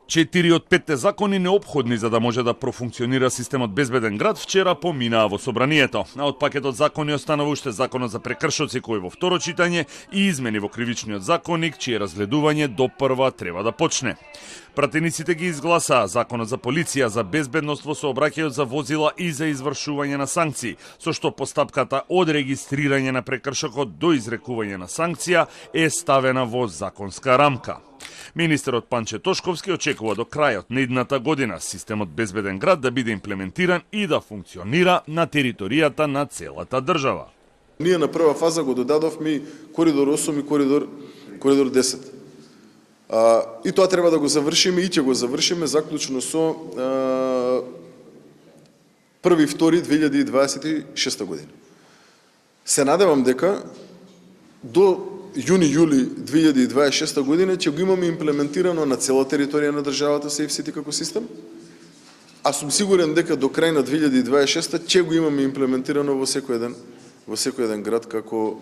4 од 5 закони неопходни за да може да профункционира системот безбеден град вчера поминаа во собранието. А од пакетот закони останува уште законот за прекршоци кој во второ читање и измени во кривичниот законник чие разгледување допрва треба да почне. Пратениците ги изгласаа законот за полиција, за безбедност во сообраќајот, за возила и за извршување на санкции, со што постапката од регистрирање на прекршокот до изрекување на санкција е ставена во законска рамка. Министерот Панче Тошковски очекува до крајот на идната година системот безбеден град да биде имплементиран и да функционира на територијата на целата држава. Ние на прва фаза го додадовме коридор 8 и коридор 10. И тоа треба да го завршиме и ќе го завршиме заклучно со 1.2.2026 година. Се надевам дека до јуни-јули 2026 година ќе го имаме имплементирано на цела територија на државата Safe City како систем, а сум сигурен дека до крај на 2026 ќе го имаме имплементирано во секој еден град како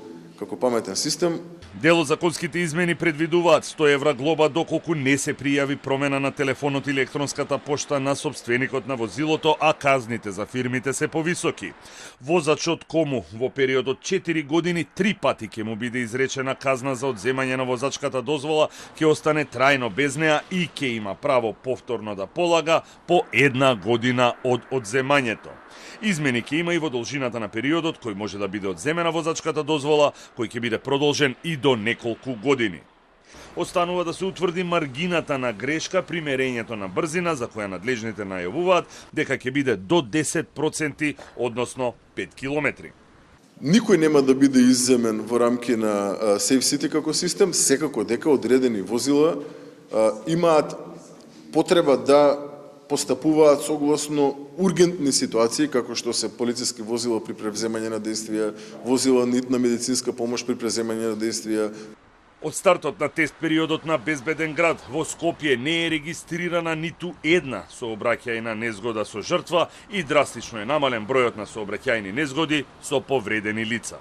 паметен систем. Дел од законските измени предвидуваат 100 евра глоба доколку не се пријави промена на телефонот или електронската пошта на собственикот на возилото, а казните за фирмите се повисоки. Возачот кому во период од 4 години 3 пати ќе му биде изречена казна за одземање на возачката дозвола, ќе остане трајно без неа и ќе има право повторно да полага по 1 година од одземањето. Измени ќе има и во должината на периодот кој може да биде одземена возачката дозвола, кој ќе биде продолжен и до неколку години. Останува да се утврди маргината на грешка при мерењето на брзина, за која надлежните најавуваат дека ќе биде до 10%, односно 5 километри. Никој нема да биде изземен во рамки на Safe City како систем, секако дека одредени возила имаат потреба да постапуваат согласно ургентни ситуации, како што се полициски возила при превземање на действија, возила на медицинска помош при превземање на действија. Од стартот на тест периодот на безбеден град во Скопје не е регистрирана ниту една сообраќајна незгода со жртва и драстично е намален бројот на сообраќајни незгоди со повредени лица.